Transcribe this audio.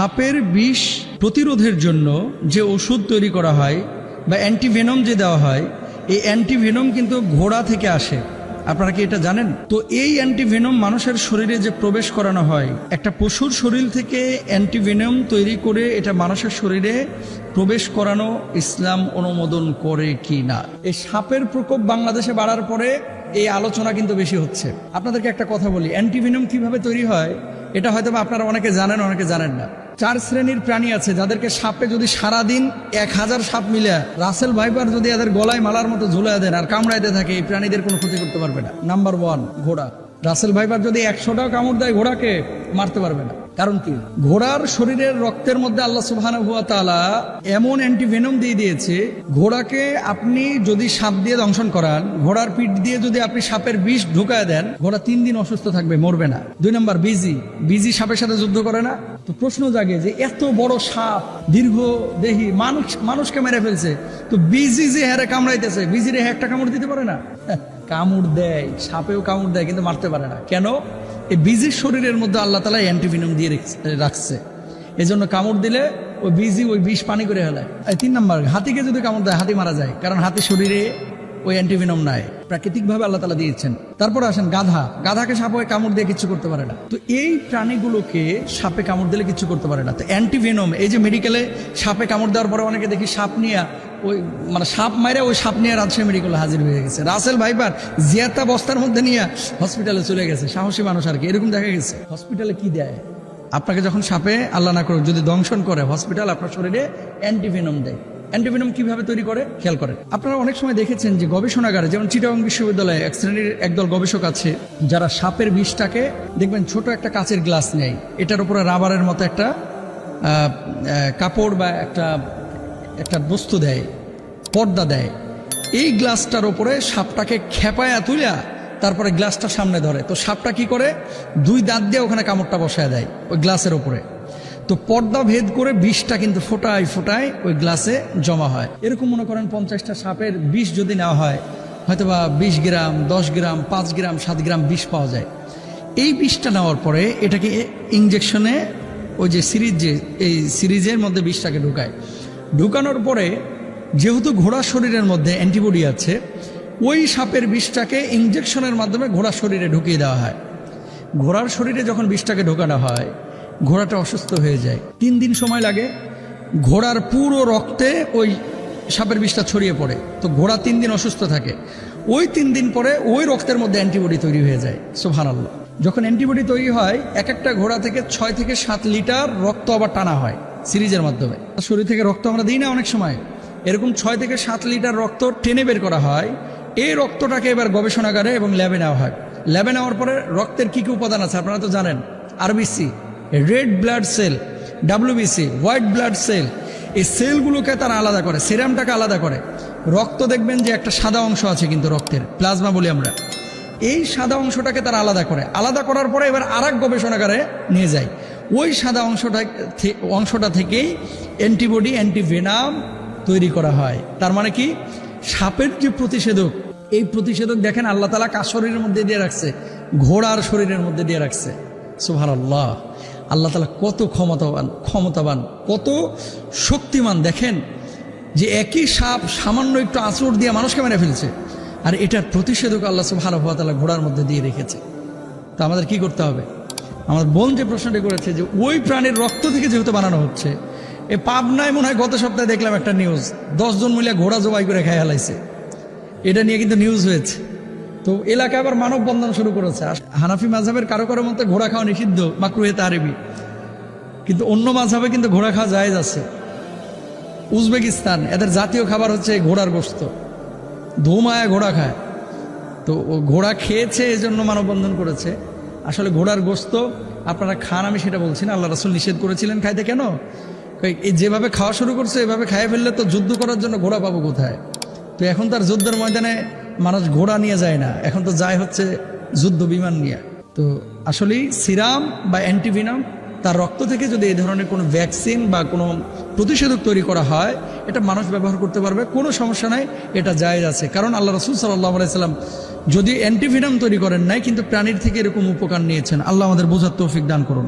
সাপের বিষ প্রতিরোধের জন্য যে ওষুধ তৈরি করা হয় বা অ্যান্টিভেনম যে দেওয়া হয়, এই অ্যান্টিভেনম কিন্তু ঘোড়া থেকে আসে। আপনারা কি এটা জানেন? তো এই অ্যান্টিভেনম মানুষের শরীরে যে প্রবেশ করানো হয়, একটা পশুর শরীর থেকে অ্যান্টিভেনম তৈরি করে এটা মানুষের শরীরে প্রবেশ করানো ইসলাম অনুমোদন করে কি না। এই সাপের প্রকোপ বাংলাদেশে বাড়ার পরে এই আলোচনা কিন্তু বেশি হচ্ছে। আপনাদেরকে একটা কথা বলি, অ্যান্টিভেনম কিভাবে তৈরি হয় এটা হয়তো আপনারা অনেকে জানেন, অনেকে জানেন না। 4 শ্রেণীর প্রাণী আছে যাদেরকে সাপে যদি সারাদিন 1000 সাপ মিলে রাসেল ভাইপার যদি এদের গলায় মালার মতো ঝুলে দেন আর কামড়াইতে থাকে, এই প্রাণীদের কোনো ক্ষতি করতে পারবে না। নাম্বার 1 ঘোড়া। রাসেল ভাইপার যদি 100টাও কামড় দেয় ঘোড়াকে মারতে পারবে না। কারণ কি? ঘোড়ার শরীরের রক্তের মধ্যে আল্লাহ সুবহানাহু ওয়া তাআলা এমন অ্যান্টিভেনম দিয়ে দিয়েছে, ঘোড়াকে আপনি যদি সাপ দিয়ে দংশন করান, ঘোড়ার পিঠ দিয়ে যদি আপনি সাপের বিষ ঢুকায় দেন, ঘোড়া 3 দিন অসুস্থ থাকবে, মরবে না। 2 নম্বর বিজি সাপের সাথে যুদ্ধ করে না? তো প্রশ্ন জাগে যে এত বড় সাপ, দীর্ঘ দেহি, মানুষকে মেরে ফেলছে, তো বিজি যে হ্যারে কামড়াইতেছে, বিজিরে একটা কামড় দিতে পারে না? কামড় দেয়, সাপেও কামড় দেয়, কিন্তু মারতে পারে না। কেন? এই বিজির শরীরের মধ্যে আল্লাহ তাআলা অ্যান্টিভেনম দিয়ে রাখছে। এই জন্য কামড় দিলে ওই বিজি ওই বিষ পানি করে ফেলায়। 3 নম্বর, হাতিকে যদি কামড় দেয় হাতি মারা যায়, কারণ হাতির শরীরে ওই অ্যান্টিভেনম নাই, প্রাকৃতিকভাবে আল্লাহ তাআলা দিয়েছেন। তারপর আসেন গাধাকে সাপে কামড় দিয়ে কিচ্ছু করতে পারে না। তো এই প্রাণীগুলোকে সাপে কামড় দিলে কিচ্ছু করতে পারে না। তো অ্যান্টিভেনম, এই যে মেডিকেলে সাপে কামড় দেওয়ার পরে অনেকে দেখি সাপ নিয়ে ওই সাপ মাইরা ওই সাপ নিয়ে রাজশাহী মেডিকেলে হাজির হয়ে গেছে। রাসেল ভাইপার জিয়াতা বস্তার মধ্যে নিয়ে হসপিটালে চলে গেছে, সাহসী মানুষ আর কি, এরকম দেখা গেছে। হসপিটালে কি দেয়? আপনাকে যখন সাপে আল্লাহ না করুক যদি দংশন করে, হসপিটাল আপনার শরীরে অ্যান্টিভেনম দেয়। অ্যান্টিভেনম কিভাবে তৈরি করে খেয়াল করেন। আপনারা অনেক সময় দেখেছেন যে গবেষণাগারে, যেমন চিটাগং বিশ্ববিদ্যালয়ে এক শ্রেণীর একদল গবেষক আছে যারা সাপের বিষটাকে দেখবেন ছোট একটা কাচের গ্লাস নেয়, এটার উপরে রাবারের মতো একটা কাপড় বা একটা বস্তু দেয়, পর্দা দেয়। এই গ্লাসটার উপরে সাপটাকে খেপায়া তুইলা তারপরে গ্লাসটা সামনে ধরে। তো সাপটা কি করে? 2 দাঁত দিয়ে ওখানে কামড়টা বসায় দেয় ওই গ্লাসের উপরে। তো পর্দা ভেদ করে বিষটা কিন্তু ফোটায় ওই গ্লাসে জমা হয়। এরকম মনে করেন 50টা সাপের বিষ যদি নেওয়া হয়, হয়তো বা 20 গ্রাম, 10 গ্রাম, 5 গ্রাম, 7 গ্রাম বিষ পাওয়া যায়। এই বিষটা নেওয়ার পরে এটাকে ইঞ্জেকশনে ওই যে এই সিরিজের মধ্যে বিষটাকে ঢুকানোর পরে, যেহেতু ঘোড়ার শরীরের মধ্যে অ্যান্টিবডি আছে, ওই সাপের বিষটাকে ইঞ্জেকশনের মাধ্যমে ঘোড়ার শরীরে ঢুকিয়ে দেওয়া হয়। ঘোড়ার শরীরে যখন বিষটাকে ঢোকানো হয়, ঘোড়াটা অসুস্থ হয়ে যায়। 3 দিন সময় লাগে, ঘোড়ার পুরো রক্তে ওই সাপের বিষটা ছড়িয়ে পড়ে। তো ঘোড়া 3 দিন অসুস্থ থাকে। ওই 3 দিন পরে ওই রক্তের মধ্যে অ্যান্টিবডি তৈরি হয়ে যায়। সুবহানাল্লাহ। যখন অ্যান্টিবডি তৈরি হয়, এক একটা ঘোড়া থেকে 6 থেকে 7 লিটার রক্ত আবার টানা হয় সিরিজের মাধ্যমে। শরীর থেকে রক্ত আমরা দিই না অনেক সময়, এরকম 6 থেকে 7 লিটার রক্ত টেনে বের করা হয়। এই রক্তটাকে এবার গবেষণাগারে এবং ল্যাবে নেওয়া হয়। ল্যাবে নেওয়ার পরে রক্তের কি কি উপাদান আছে আপনারা তো জানেন। RBC, red blood cell, WBC, white blood cell, এই সেলগুলোকে তারা আলাদা করে, সিরামটাকে আলাদা করে। রক্ত দেখবেন যে একটা সাদা অংশ আছে কিন্তু রক্তের, প্লাজমা বলি আমরা, এই সাদা অংশটাকে তারা আলাদা করে। আলাদা করার পরে এবার আরেক গবেষণাগারে নিয়ে যায়। ওই সাদা অংশটা থেকেই অ্যান্টিবডি, অ্যান্টিভেনাম তৈরি করা হয়। তার মানে কি? সাপের যে প্রতিষেধক, এই প্রতিষেধক দেখেন আল্লাহ তাআলা কার শরীরের মধ্যে দিয়ে রাখছে? ঘোড়ার শরীরের মধ্যে দিয়ে রাখছে। সুবহানাল্লাহ। আল্লাহ তাআলা কত ক্ষমতাবান, কত শক্তিমান। দেখেন যে একই সাপ সামান্য একটু আঁচড় দিয়ে মানুষকে মেরে ফেলছে, আর এটার প্রতিষেধক আল্লাহ সুবহানাহু ওয়া তাআলা ঘোড়ার মধ্যে দিয়ে রেখেছে। তো আমাদের কি করতে হবে? আমার বোন যে প্রশ্নটি করেছে যে ওই প্রাণীর রক্ত থেকে যেহেতু বানানো হচ্ছে, এ পাবনায় মনে হয় গত সপ্তাহে দেখলাম একটা নিউজ, 10 জন মিলে ঘোড়া জবাই করে খাই হালাইছে। এটা নিয়ে কিন্তু নিউজ হয়েছে। তো এলাকায় আবার মানববন্ধন শুরু করেছে। হানাফি মাযহাবের কারো মতে ঘোড়া খাওয়া নিষিদ্ধ, মাকরুহে তাহরিমি, কিন্তু অন্য মাযহাবে কিন্তু ঘোড়া খাওয়া জায়েজ আছে। উজবেকিস্তান, এদের জাতীয় খাবার হচ্ছে ঘোড়ার গোশত, ধুমায়া ঘোড়া খায়। তো ঘোড়া খেয়েছে এই জন্য মানববন্ধন করেছে। আসলে ঘোড়ার গোশত আপনারা খান, আমি সেটা বলছি না। আল্লাহ রাসূল নিষেধ করেছিলেন খাইতে। কেন? এই যেভাবে খাওয়া শুরু করছে এভাবে খাইয়ে ফেললে তো যুদ্ধ করার জন্য ঘোড়া পাবো কোথায়? তো এখন তার যুদ্ধের ময়দানে মানুষ ঘোড়া নিয়ে যায় না, এখন তো যায় হচ্ছে যুদ্ধ বিমান নিয়ে। তো আসলেই সিরাম বা অ্যান্টিভেনম, তার রক্ত থেকে যদি এই ধরনের কোনো ভ্যাকসিন বা কোনো প্রতিষেধক তৈরি করা হয়, এটা মানুষ ব্যবহার করতে পারবে, কোনো সমস্যা নাই, এটা জায়েজ আছে। কারণ আল্লাহ রাসূল সাল্লাল্লাহু আলাইহি সাল্লাম যদি অ্যান্টিভেনম তৈরি করেন নাই, কিন্তু প্রাণীর থেকে এরকম উপকার নিয়েছেন। আল্লাহ আমাদের বোঝার তৌফিক দান করুন।